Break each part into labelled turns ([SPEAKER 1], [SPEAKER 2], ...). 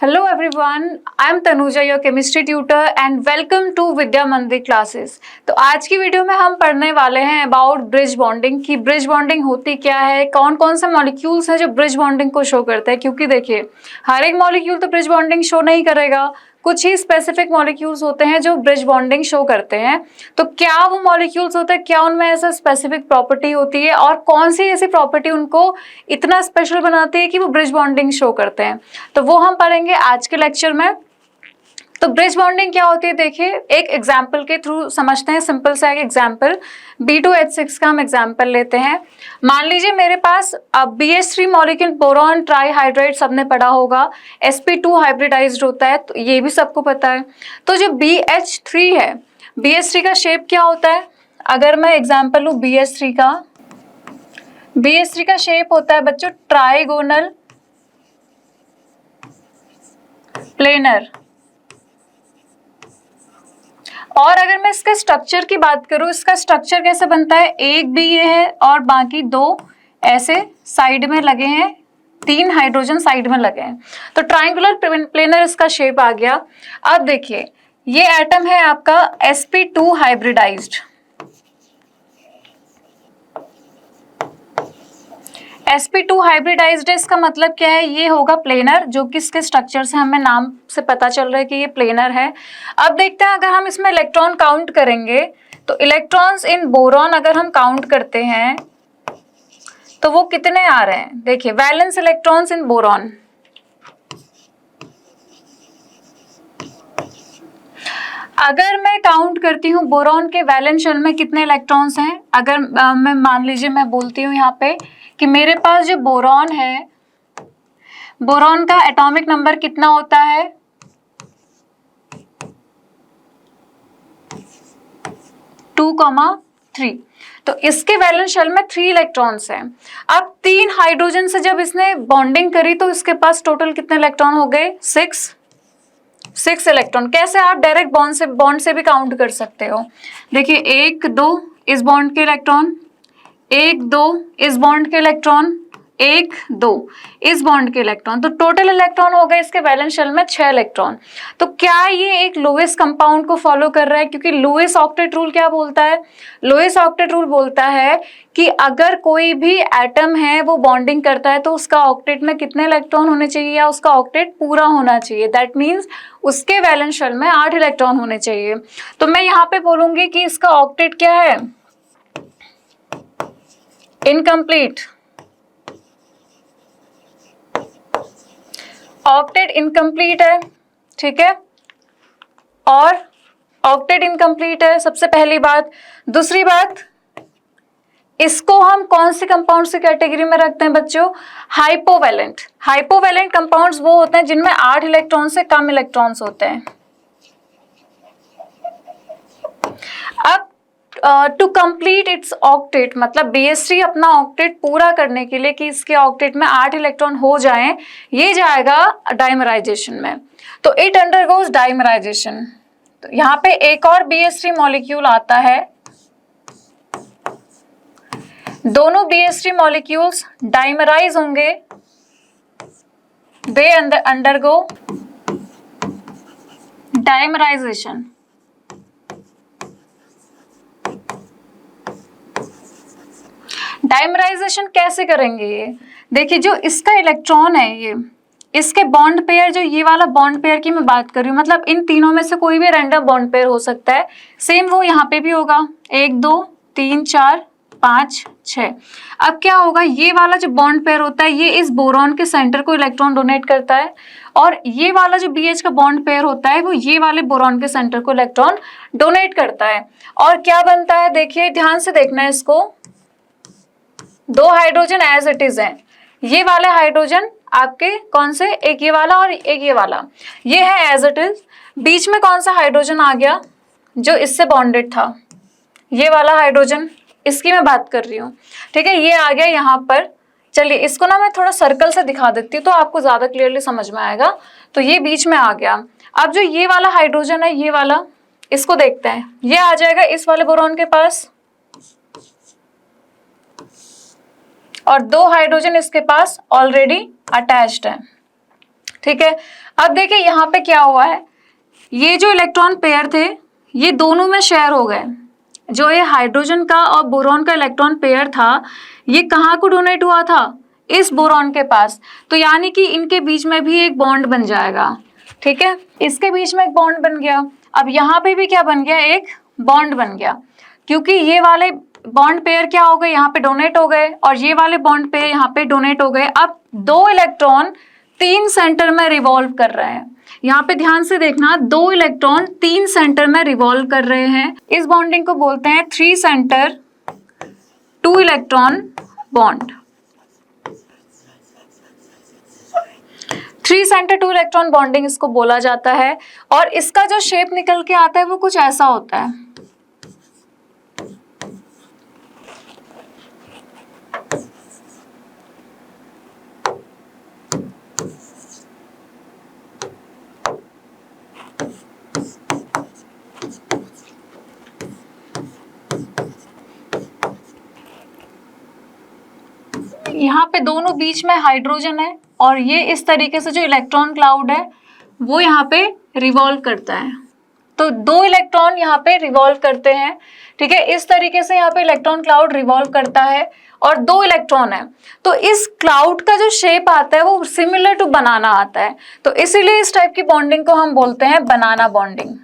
[SPEAKER 1] Hello everyone, I am Tanuja, your chemistry tutor and welcome to विद्या मंदिर classes. तो आज की वीडियो में हम पढ़ने वाले हैं अबाउट ब्रिज बॉन्डिंग कि ब्रिज बॉन्डिंग होती क्या है, कौन कौन से मॉलिक्यूल्स हैं जो ब्रिज बॉन्डिंग को शो करते हैं। क्योंकि देखिए हर एक मॉलिक्यूल तो ब्रिज बॉन्डिंग शो नहीं करेगा, कुछ ही स्पेसिफिक मॉलिक्यूल्स होते हैं जो ब्रिज बॉन्डिंग शो करते हैं। तो क्या वो मॉलिक्यूल्स होते हैं, क्या उनमें ऐसा स्पेसिफिक प्रॉपर्टी होती है और कौन सी ऐसी प्रॉपर्टी उनको इतना स्पेशल बनाती है कि वो ब्रिज बॉन्डिंग शो करते हैं, तो वो हम पढ़ेंगे आज के लेक्चर में। तो ब्रिज बॉन्डिंग क्या होती है, देखिए एक एग्जाम्पल के थ्रू समझते हैं। सिंपल सा एक एग्जाम्पल, B2H6 का हम एग्जाम्पल लेते हैं। मान लीजिए मेरे पास BH3 मॉलिक्यूल बोरॉन ट्राईहाइड्राइड सबने पढ़ा होगा, sp2 हाइब्रिडाइज्ड होता है, तो ये भी सबको पता है। तो जो BH3 है, BH3 का शेप क्या होता है, अगर मैं एग्जाम्पल लूँ BH3 का शेप होता है बच्चों ट्राइगोनल प्लेनर। और अगर मैं इसके स्ट्रक्चर की बात करूं, इसका स्ट्रक्चर कैसे बनता है, एक भी ये है और बाकी दो ऐसे साइड में लगे हैं, 3 हाइड्रोजन साइड में लगे हैं, तो ट्रायंगुलर प्लेनर इसका शेप आ गया। अब देखिए ये एटम है आपका sp2 हाइब्रिडाइज्ड। sp2 हाइब्रिडाइज्ड है, इसका मतलब क्या है, ये होगा प्लेनर, जो कि इसके स्ट्रक्चर से हमें नाम से पता चल रहा है कि ये प्लेनर है। अब देखते हैं अगर हम इसमें इलेक्ट्रॉन काउंट करेंगे, तो इलेक्ट्रॉन्स इन बोरॉन अगर हम काउंट करते हैं तो वो कितने आ रहे हैं। देखिए वैलेंस इलेक्ट्रॉन्स इन बोरॉन, अगर मैं काउंट करती हूँ बोरॉन के वैलेंस शेल में कितने इलेक्ट्रॉन्स हैं, अगर मैं मान लीजिए मैं बोलती हूँ यहाँ पे कि मेरे पास जो बोरॉन है, बोरॉन का एटॉमिक नंबर कितना होता है, 2,3। तो इसके वैलेंस शेल में 3 इलेक्ट्रॉन्स हैं। अब 3 हाइड्रोजन से जब इसने बॉन्डिंग करी तो इसके पास टोटल कितने इलेक्ट्रॉन हो गए, 6 इलेक्ट्रॉन। कैसे, आप डायरेक्ट बॉन्ड से भी काउंट कर सकते हो। देखिए 1 2 इस बॉन्ड के इलेक्ट्रॉन, 1 2 इस बॉन्ड के इलेक्ट्रॉन, 1 2 इस बॉन्ड के इलेक्ट्रॉन, तो टोटल इलेक्ट्रॉन हो गए इसके वैलेंस शेल में 6 इलेक्ट्रॉन। तो क्या ये एक लोएस्ट कंपाउंड को फॉलो कर रहा है, क्योंकि लोएस्ट ऑक्टेट रूल क्या बोलता है, लोएस्ट ऑक्टेट रूल बोलता है कि अगर कोई भी एटम है वो बॉन्डिंग करता है तो उसका ऑक्टेट में कितने इलेक्ट्रॉन होने चाहिए, या उसका ऑक्टेट पूरा होना चाहिए। दैट मीन्स उसके वैलेंस शेल में 8 इलेक्ट्रॉन होने चाहिए। तो मैं यहाँ पे बोलूंगी कि इसका ऑक्टेट क्या है, इनकम्प्लीट। ऑक्टेट इनकम्प्लीट है, ठीक है, और ऑक्टेट इनकम्प्लीट है, सबसे पहली बात। दूसरी बात, इसको हम कौन से कंपाउंड से कैटेगरी में रखते हैं बच्चों, हाइपोवैलेंट। हाइपोवैलेंट कंपाउंड्स वो होते हैं जिनमें 8 इलेक्ट्रॉन से कम इलेक्ट्रॉन्स होते हैं। अब टू कंप्लीट इट्स ऑक्टेट, मतलब BH3 अपना ऑक्टेट पूरा करने के लिए कि इसके ऑक्टेट में 8 इलेक्ट्रॉन हो जाएं, ये जाएगा डाइमराइजेशन में। तो इट अंडरगोज डाइमराइजेशन। तो यहाँ पे एक और BH3 मॉलिक्यूल आता है, दोनों BH3 मॉलिक्यूल्स डाइमराइज होंगे, दे अंडरगो डाइमराइजेशन। डाइमराइजेशन कैसे करेंगे ये, देखिए जो इसका इलेक्ट्रॉन है, ये इसके बॉन्ड पेयर, जो ये वाला बॉन्ड पेयर की मैं बात कर रही हूँ, मतलब इन तीनों में से कोई भी रैंडम बॉन्ड पेयर हो सकता है। सेम वो यहाँ पे भी होगा, 1 2 3 4 5 6। अब क्या होगा, ये वाला जो बॉन्ड पेयर होता है ये इस बोरॉन के सेंटर को इलेक्ट्रॉन डोनेट करता है, और ये वाला जो BH का बॉन्ड पेयर होता है वो ये वाले बोरॉन के सेंटर को इलेक्ट्रॉन डोनेट करता है। और क्या बनता है, देखिए ध्यान से देखना है इसको, 2 हाइड्रोजन एज इट इज है, ये वाले हाइड्रोजन आपके कौन से, एक ये वाला और एक ये वाला, ये है एज इट इज। बीच में कौन सा हाइड्रोजन आ गया जो इससे बॉन्डेड था, ये वाला हाइड्रोजन, इसकी मैं बात कर रही हूँ, ठीक है, ये आ गया यहाँ पर। चलिए इसको ना मैं थोड़ा सर्कल से दिखा देती हूँ तो आपको ज्यादा क्लियरली समझ में आएगा। तो ये बीच में आ गया। अब जो ये वाला हाइड्रोजन है, ये वाला, इसको देखते हैं, ये आ जाएगा इस वाले बोरॉन के पास, और 2 हाइड्रोजन इसके पास ऑलरेडी अटैच्ड है। ठीक है। अब देखिए यहाँ पे क्या हुआ है, ये जो इलेक्ट्रॉन पेयर थे ये दोनों में शेयर हो गए। जो ये हाइड्रोजन का और बोरॉन का इलेक्ट्रॉन पेयर था ये कहाँ को डोनेट हुआ था, इस बोरॉन के पास। तो यानी कि इनके बीच में भी एक बॉन्ड बन जाएगा, ठीक है, इसके बीच में एक बॉन्ड बन गया। अब यहाँ पे भी क्या बन गया, एक बॉन्ड बन गया, क्योंकि ये वाले बॉन्ड पेयर क्या हो गए, यहाँ पे डोनेट हो गए और ये वाले बॉन्ड पेयर यहाँ पे डोनेट हो गए। अब 2 इलेक्ट्रॉन 3 सेंटर में रिवॉल्व कर रहे हैं। यहाँ पे ध्यान से देखना, 2 इलेक्ट्रॉन 3 सेंटर में रिवॉल्व कर रहे हैं। इस बॉन्डिंग को बोलते हैं 3 centre 2 electron bond. 3 centre 2 electron bonding इसको बोला जाता है। और इसका जो शेप निकल के आता है वो कुछ ऐसा होता है। यहाँ पे दोनों बीच में हाइड्रोजन है और ये इस तरीके से जो इलेक्ट्रॉन क्लाउड है वो यहाँ पे रिवॉल्व करता है। तो 2 इलेक्ट्रॉन यहाँ पे रिवॉल्व करते हैं, ठीक है, इस तरीके से यहाँ पे इलेक्ट्रॉन क्लाउड रिवॉल्व करता है और 2 इलेक्ट्रॉन है। तो इस क्लाउड का जो शेप आता है वो सिमिलर टू बनाना आता है। तो इसीलिए इस टाइप की बॉन्डिंग को हम बोलते हैं बनाना बॉन्डिंग।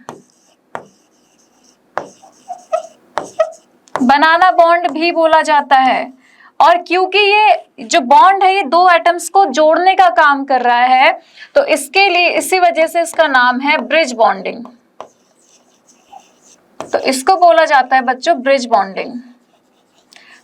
[SPEAKER 1] बनाना बॉन्ड भी बोला जाता है। और क्योंकि ये जो बॉन्ड है ये 2 एटम्स को जोड़ने का काम कर रहा है तो इसके लिए इसी वजह से इसका नाम है ब्रिज बॉन्डिंग। तो इसको बोला जाता है बच्चों ब्रिज बॉन्डिंग।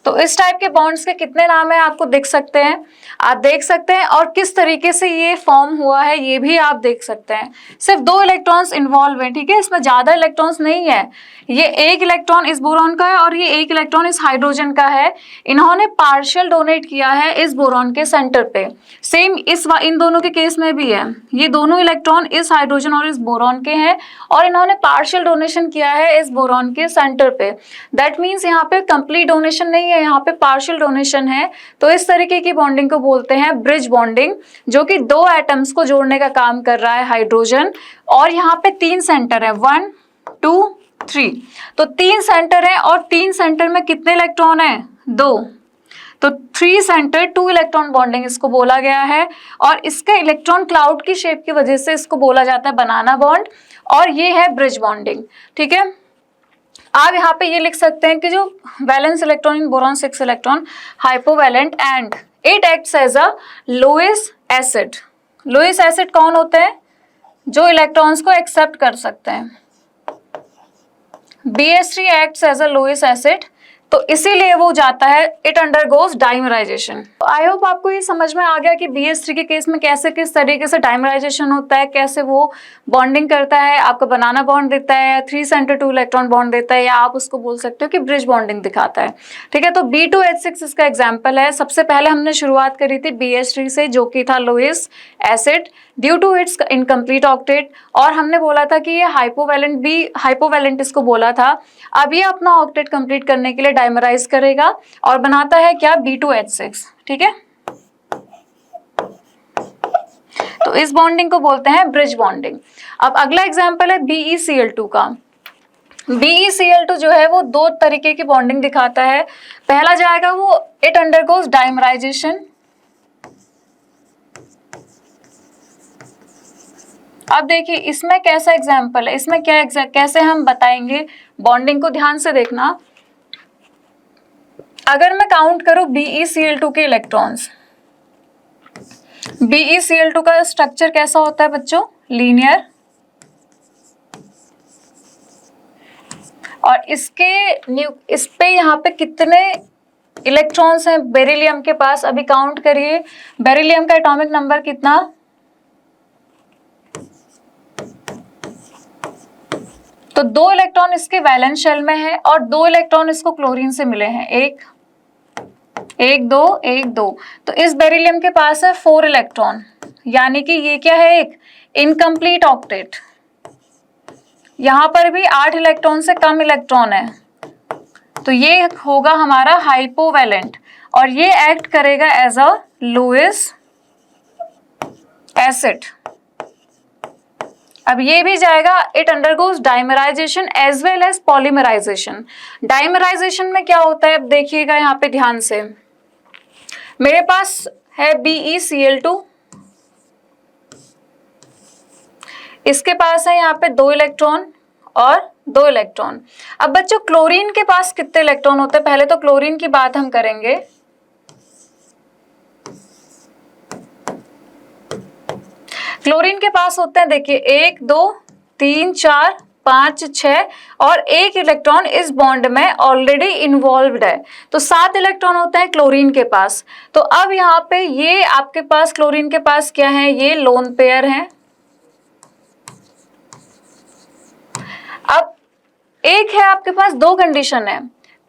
[SPEAKER 1] तो इस टाइप के बॉन्ड्स के कितने नाम है आपको दिख सकते हैं, आप देख सकते हैं, और किस तरीके से ये फॉर्म हुआ है ये भी आप देख सकते हैं। सिर्फ 2 इलेक्ट्रॉन्स इन्वॉल्व हैं, ठीक है, इसमें ज्यादा इलेक्ट्रॉन्स नहीं है। ये 1 इलेक्ट्रॉन इस बोरॉन का है और ये 1 इलेक्ट्रॉन इस हाइड्रोजन का है। इन्होंने पार्शियल डोनेट किया है इस बोरॉन के सेंटर पे। सेम इन दोनों के केस में भी है, ये दोनों इलेक्ट्रॉन इस हाइड्रोजन और इस बोरॉन के हैं और इन्होंने पार्शियल डोनेशन किया है इस बोरॉन के सेंटर पे। दैट मीन्स यहाँ पे कंप्लीट डोनेशन नहीं है, यहाँ पे पार्शियल डोनेशन है। तो इस तरीके की बॉन्डिंग को बोलते हैं ब्रिज बॉन्डिंग, जो कि 2 एटम्स को जोड़ने का काम कर रहा है हाइड्रोजन। और यहाँ पे 3 सेंटर है, 1 2 3। तो 3 सेंटर है और 3 सेंटर में कितने इलेक्ट्रॉन है, 2। तो 3 सेंटर 2 इलेक्ट्रॉन बॉन्डिंग इसको बोला गया है। और इसके इलेक्ट्रॉन क्लाउड की शेप की वजह से इसको बोला जाता है बनाना बॉन्ड और ये है ब्रिज बॉन्डिंग, ठीक है। आप यहाँ पे ये लिख सकते हैं कि जो valence electron in boron 6 electron hypovalent and it acts as a Lewis acid. Lewis acid कौन होते हैं, जो इलेक्ट्रॉन्स को एक्सेप्ट कर सकते हैं। BH3 acts as a Lewis acid, तो इसीलिए वो जाता है, it undergoes dimerization. I hope आपको ये समझ में आ गया कि BH3 के केस में कैसे किस तरीके से डाइमराइजेशन होता है, कैसे वो बॉन्डिंग करता है, आपको बनाना बॉन्ड देता है, 3 सेंटर 2 इलेक्ट्रॉन बॉन्ड देता है, या आप उसको बोल सकते हो कि ब्रिज बॉन्डिंग दिखाता है, ठीक है। तो B2H6 इसका एग्जाम्पल है। सबसे पहले हमने शुरुआत करी थी BH3 से, जो कि था Lewis acid due to its incomplete octet, और हमने बोला था कि ये हाइपोवैलेंट इसको बोला था। अब ये अपना ऑक्टेट कंप्लीट करने के लिए डाइमराइज करेगा और बनाता है क्या, B2H6, ठीक है। तो इस बॉन्डिंग को बोलते हैं ब्रिज बॉन्डिंग। अब अगला एग्जांपल है BeCl2 का। BeCl2 जो है वो 2 तरीके की बॉन्डिंग दिखाता है। पहला जाएगा वो इट अंडरगोज डाइमराइजेशन। अब देखिए इसमें कैसा एग्जाम्पल है, इसमें क्या कैसे हम बताएंगे बॉन्डिंग को, ध्यान से देखना। अगर मैं काउंट करूं BeCl2 के इलेक्ट्रॉन्स, BeCl2 का स्ट्रक्चर कैसा होता है बच्चों, लीनियर। और इस पे यहाँ पे कितने इलेक्ट्रॉन्स हैं बेरिलियम के पास, अभी काउंट करिए। बेरिलियम का एटॉमिक नंबर कितना, तो 2 इलेक्ट्रॉन इसके वैलेंस शेल में है और 2 इलेक्ट्रॉन इसको क्लोरीन से मिले हैं, 1 2 1 2। तो इस बेरिलियम के पास है 4 इलेक्ट्रॉन, यानी कि ये क्या है, एक इनकम्प्लीट ऑक्टेट। यहां पर भी 8 इलेक्ट्रॉन से कम इलेक्ट्रॉन है, तो ये होगा हमारा हाइपोवैलेंट और ये एक्ट करेगा एज अ लोएस्ट एसिड। अब ये भी जाएगा, it undergoes dimerization as well as polymerization. Dimerization में क्या होता है, अब देखिएगा यहाँ पे ध्यान से, मेरे पास है BeCl2, इसके पास है यहाँ पे 2 इलेक्ट्रॉन और 2 इलेक्ट्रॉन। अब बच्चों क्लोरीन के पास कितने इलेक्ट्रॉन होते हैं, पहले तो क्लोरीन की बात हम करेंगे। क्लोरीन के पास होते हैं, देखिए 1 2 3 4 5 6 और 1 इलेक्ट्रॉन इस बॉन्ड में ऑलरेडी इन्वॉल्व्ड है, तो 7 इलेक्ट्रॉन होते हैं क्लोरीन के पास। तो अब यहाँ पे ये आपके पास क्लोरीन के पास क्या है, ये लोन पेयर है। अब एक है आपके पास, 2 कंडीशन है।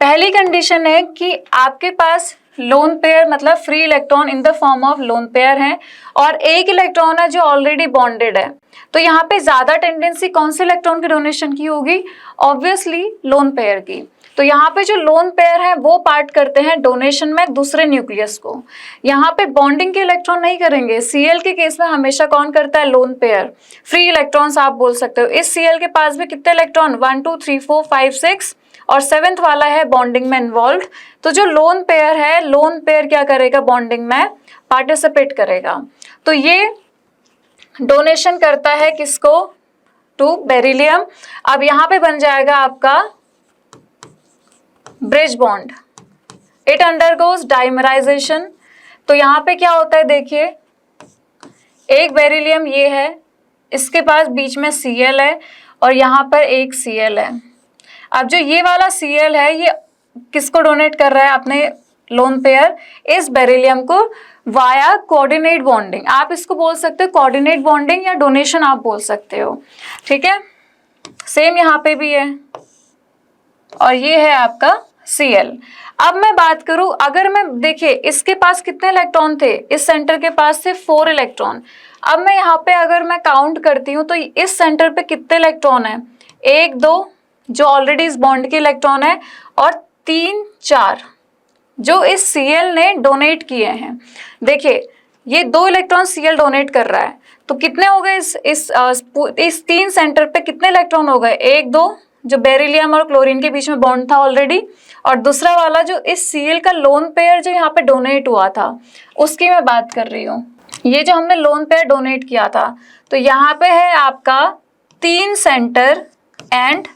[SPEAKER 1] पहली कंडीशन है कि आपके पास लोन पेयर मतलब free electron in the form of lone pair है और 1 इलेक्ट्रॉन है जो ऑलरेडी बॉन्डेड है। तो यहाँ पे ज्यादा टेंडेंसी कौन से इलेक्ट्रॉन के डोनेशन की होगी, ऑब्वियसली लोन पेयर की। तो यहाँ पे जो लोन पेयर है वो पार्ट करते हैं डोनेशन में दूसरे न्यूक्लियस को, यहाँ पे बॉन्डिंग के इलेक्ट्रॉन नहीं करेंगे। Cl के केस में हमेशा कौन करता है, लोन पेयर, फ्री इलेक्ट्रॉन्स आप बोल सकते हो। इस Cl के पास भी कितने इलेक्ट्रॉन, 1 2 3 4 5 6 और 7th वाला है बॉन्डिंग में इन्वॉल्व। तो जो लोन पेयर है, लोन पेयर क्या करेगा, बॉन्डिंग में पार्टिसिपेट करेगा। तो ये डोनेशन करता है किसको, टू बेरिलियम। अब यहाँ पे बन जाएगा आपका bridge bond, it undergoes dimerisation. तो यहाँ पे क्या होता है, देखिए एक बेरिलियम ये है, इसके पास बीच में Cl है और यहाँ पर एक Cl है। अब जो ये वाला Cl है ये किसको डोनेट कर रहा है, अपने लोन पेयर, इस बेरिलियम को वाया कोऑर्डिनेट बॉन्डिंग। आप इसको बोल सकते हो कोऑर्डिनेट बॉन्डिंग या डोनेशन आप बोल सकते हो, ठीक है। सेम यहाँ पे भी है और ये है आपका Cl। अब मैं बात करूं, अगर मैं देखिए इसके पास कितने इलेक्ट्रॉन थे, इस सेंटर के पास थे 4 इलेक्ट्रॉन। अब मैं यहाँ पे अगर मैं काउंट करती हूँ तो इस सेंटर पे कितने इलेक्ट्रॉन है, 1 2 जो ऑलरेडी इस बॉन्ड के इलेक्ट्रॉन है और 3 4 जो इस Cl ने डोनेट किए हैं। देखिए ये 2 इलेक्ट्रॉन Cl डोनेट कर रहा है, तो कितने हो गए इस 3 सेंटर पे कितने इलेक्ट्रॉन हो गए, 1 2 जो बेरिलियम और क्लोरीन के बीच में बॉन्ड था ऑलरेडी, और दूसरा वाला जो इस Cl का लोन पेयर जो यहाँ पे डोनेट हुआ था उसकी मैं बात कर रही हूँ। ये जो हमने लोन पेयर डोनेट किया था, तो यहाँ पे है आपका 3 सेंटर एंड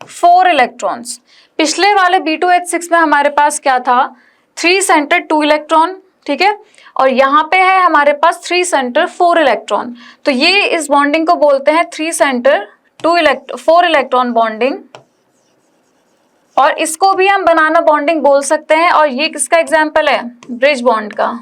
[SPEAKER 1] 4 इलेक्ट्रॉन्स। पिछले वाले B2H6 में हमारे पास क्या था, 3 सेंटर 2 इलेक्ट्रॉन, ठीक है, और यहाँ पे है हमारे पास 3 सेंटर 4 इलेक्ट्रॉन। तो ये इस बॉन्डिंग को बोलते हैं 3 सेंटर 4 इलेक्ट्रॉन बॉन्डिंग, और इसको भी हम बनाना बॉन्डिंग बोल सकते हैं। और ये किसका एग्जाम्पल है, ब्रिज बॉन्ड का।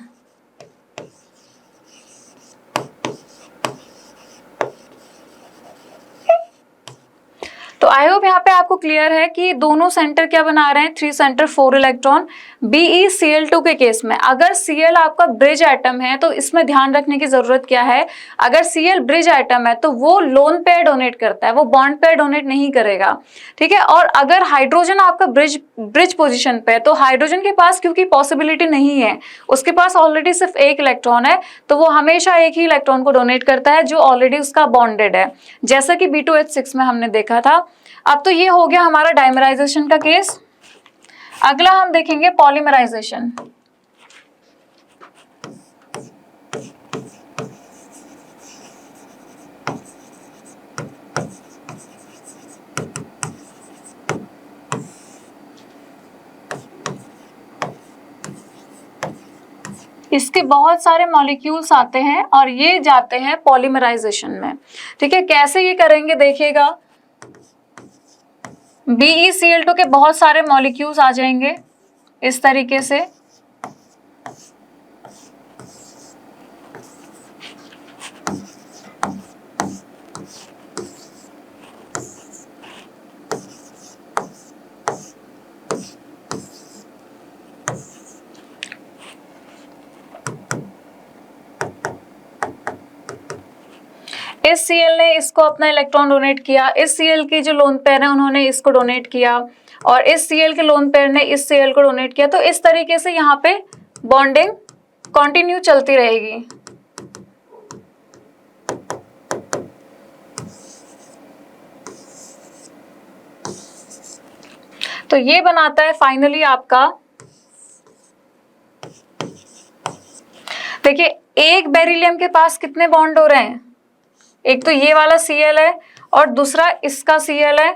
[SPEAKER 1] तो आई होप यहाँ पे आपको क्लियर है कि दोनों सेंटर क्या बना रहे हैं, 3 सेंटर 4 इलेक्ट्रॉन। BeCl2 के केस में अगर Cl आपका ब्रिज एटम है तो इसमें ध्यान रखने की जरूरत क्या है, अगर Cl ब्रिज एटम है तो वो लोन पेयर डोनेट करता है, वो बॉन्ड पेयर डोनेट नहीं करेगा, ठीक है। और अगर हाइड्रोजन आपका ब्रिज पोजिशन पे है तो हाइड्रोजन के पास क्योंकि पॉसिबिलिटी नहीं है, उसके पास ऑलरेडी सिर्फ 1 इलेक्ट्रॉन है, तो वो हमेशा एक ही इलेक्ट्रॉन को डोनेट करता है जो ऑलरेडी उसका बॉन्डेड है, जैसा कि B2H6 में हमने देखा था। अब तो ये हो गया हमारा डाइमराइजेशन का केस। अगला हम देखेंगे पॉलीमराइजेशन। इसके बहुत सारे मॉलिक्यूल्स आते हैं और ये जाते हैं पॉलीमराइजेशन में, ठीक है। कैसे ये करेंगे देखिएगा, BeCl2 के बहुत सारे मॉलिक्यूल्स आ जाएंगे इस तरीके से, इस Cl ने इसको अपना इलेक्ट्रॉन डोनेट किया, इस Cl की जो लोन पेयर है उन्होंने इसको डोनेट किया, और इस Cl के लोन पेयर ने इस Cl को डोनेट किया। तो इस तरीके से यहाँ पे बॉन्डिंग कंटिन्यू चलती रहेगी। तो ये बनाता है फाइनली आपका, देखिए एक बेरिलियम के पास कितने बॉन्ड हो रहे हैं, एक तो ये वाला Cl है और दूसरा इसका Cl है,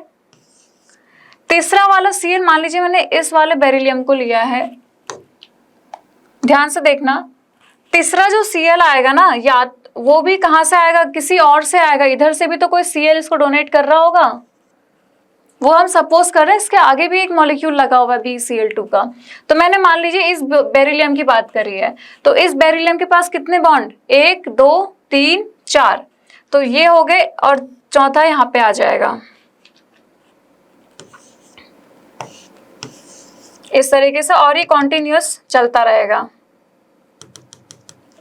[SPEAKER 1] तीसरा वाला Cl मान लीजिए मैंने इस वाले बेरिलियम को लिया है, ध्यान से देखना, तीसरा जो Cl आएगा ना, या वो भी कहाँ से आएगा, किसी और से आएगा, इधर से भी तो कोई Cl इसको डोनेट कर रहा होगा, वो हम सपोज कर रहे हैं इसके आगे भी एक मॉलिक्यूल लगा हुआ है BeCl2 का। तो मैंने मान लीजिए इस बेरिलियम की बात करी है, तो इस बेरिलियम के पास कितने बॉन्ड, 1 2 3 4, तो ये हो गए और चौथा यहाँ पे आ जाएगा इस तरीके से, और ये कॉन्टिन्यूअस चलता रहेगा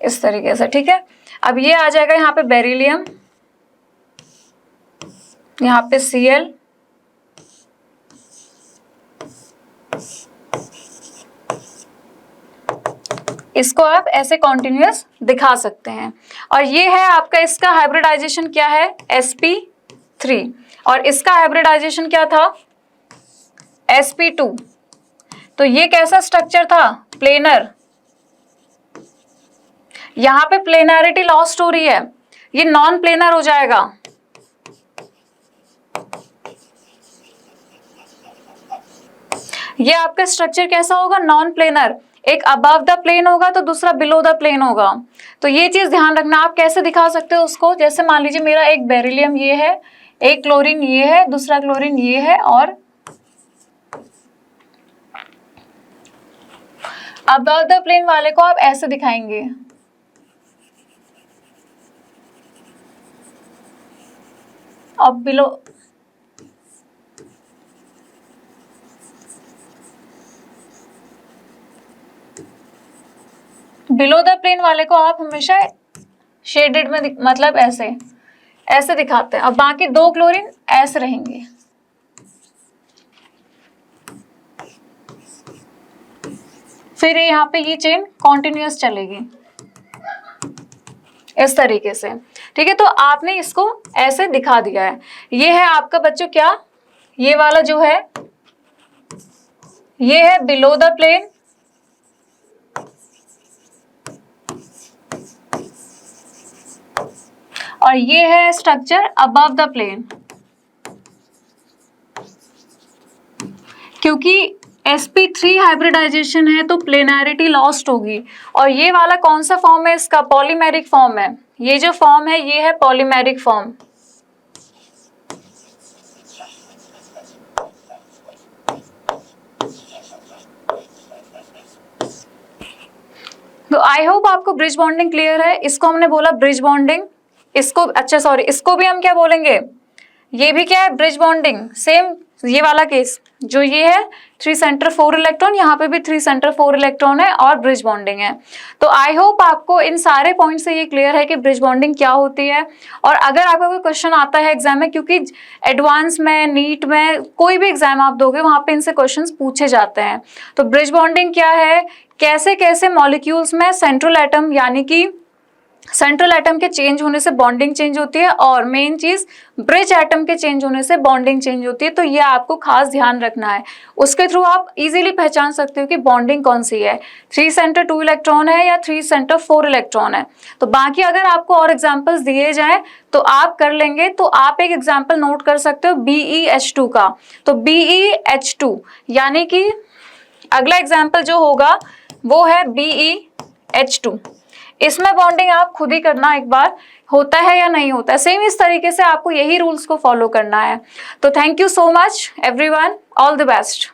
[SPEAKER 1] इस तरीके से, ठीक है। अब ये आ जाएगा यहाँ पे बेरिलियम, यहाँ पे Cl, इसको आप ऐसे कॉन्टिन्यूअस दिखा सकते हैं। और ये है आपका, इसका हाइब्रिडाइजेशन क्या है, sp3, और इसका हाइब्रिडाइजेशन क्या था, sp2। तो ये कैसा स्ट्रक्चर था, प्लेनर, यहां पे प्लेनैरिटी लॉस्ट हो रही है, ये नॉन प्लेनर हो जाएगा। ये आपका स्ट्रक्चर कैसा होगा, नॉन प्लेनर, एक अबव द प्लेन होगा तो दूसरा बिलो द प्लेन होगा। तो ये चीज ध्यान रखना। आप कैसे दिखा सकते हो उसको, जैसे मान लीजिए मेरा एक बेरिलियम ये है, एक क्लोरीन ये है, दूसरा क्लोरीन ये है, और अबव द प्लेन वाले को आप ऐसे दिखाएंगे, और बिलो द प्लेन वाले को आप हमेशा शेडेड में मतलब ऐसे दिखाते हैं, और बाकी दो क्लोरीन ऐसे रहेंगे। फिर यहाँ पे ये चेन कॉन्टिन्यूअस चलेगी इस तरीके से, ठीक है। तो आपने इसको ऐसे दिखा दिया है। ये है आपका बच्चों क्या, ये वाला जो है ये है बिलो द प्लेन, और ये है स्ट्रक्चर अबव द प्लेन। क्योंकि sp3 हाइब्रिडाइजेशन है तो प्लेनैरिटी लॉस्ट होगी, और ये वाला कौन सा फॉर्म है इसका, पॉलीमेरिक फॉर्म है। ये जो फॉर्म है ये है पॉलीमेरिक फॉर्म। तो आई होप आपको ब्रिज बॉन्डिंग क्लियर है। इसको हमने बोला ब्रिज बॉन्डिंग, इसको अच्छा सॉरी इसको भी हम क्या बोलेंगे, ये भी क्या है, ब्रिज बॉन्डिंग। सेम ये वाला केस जो ये है 3 सेंटर 4 इलेक्ट्रॉन, यहाँ पे भी 3 सेंटर 4 इलेक्ट्रॉन है और ब्रिज बॉन्डिंग है। तो आई होप आपको इन सारे पॉइंट से ये क्लियर है कि ब्रिज बॉन्डिंग क्या होती है। और अगर आपका कोई क्वेश्चन आता है एग्जाम में, क्योंकि एडवांस में, नीट में, कोई भी एग्जाम आप दोगे वहाँ पे इनसे क्वेश्चन पूछे जाते हैं। तो ब्रिज बॉन्डिंग क्या है, कैसे कैसे मॉलिक्यूल्स में सेंट्रल एटम यानी कि सेंट्रल एटम के चेंज होने से बॉन्डिंग चेंज होती है, और मेन चीज ब्रिज एटम के चेंज होने से बॉन्डिंग चेंज होती है। तो ये आपको खास ध्यान रखना है, उसके थ्रू आप इजीली पहचान सकते हो कि बॉन्डिंग कौन सी है, 3 सेंटर 2 इलेक्ट्रॉन है या 3 सेंटर 4 इलेक्ट्रॉन है। तो बाकी अगर आपको और एग्जाम्पल्स दिए जाए तो आप कर लेंगे। तो आप एक एग्जाम्पल नोट कर सकते हो BeH2 का। तो BeH2 यानी कि अगला एग्जाम्पल जो होगा वो है BeH2। इसमें बॉन्डिंग आप खुद ही करना एक बार, होता है या नहीं होता है। सेम इस तरीके से आपको यही रूल्स को फॉलो करना है। तो thank you so much everyone, all the best.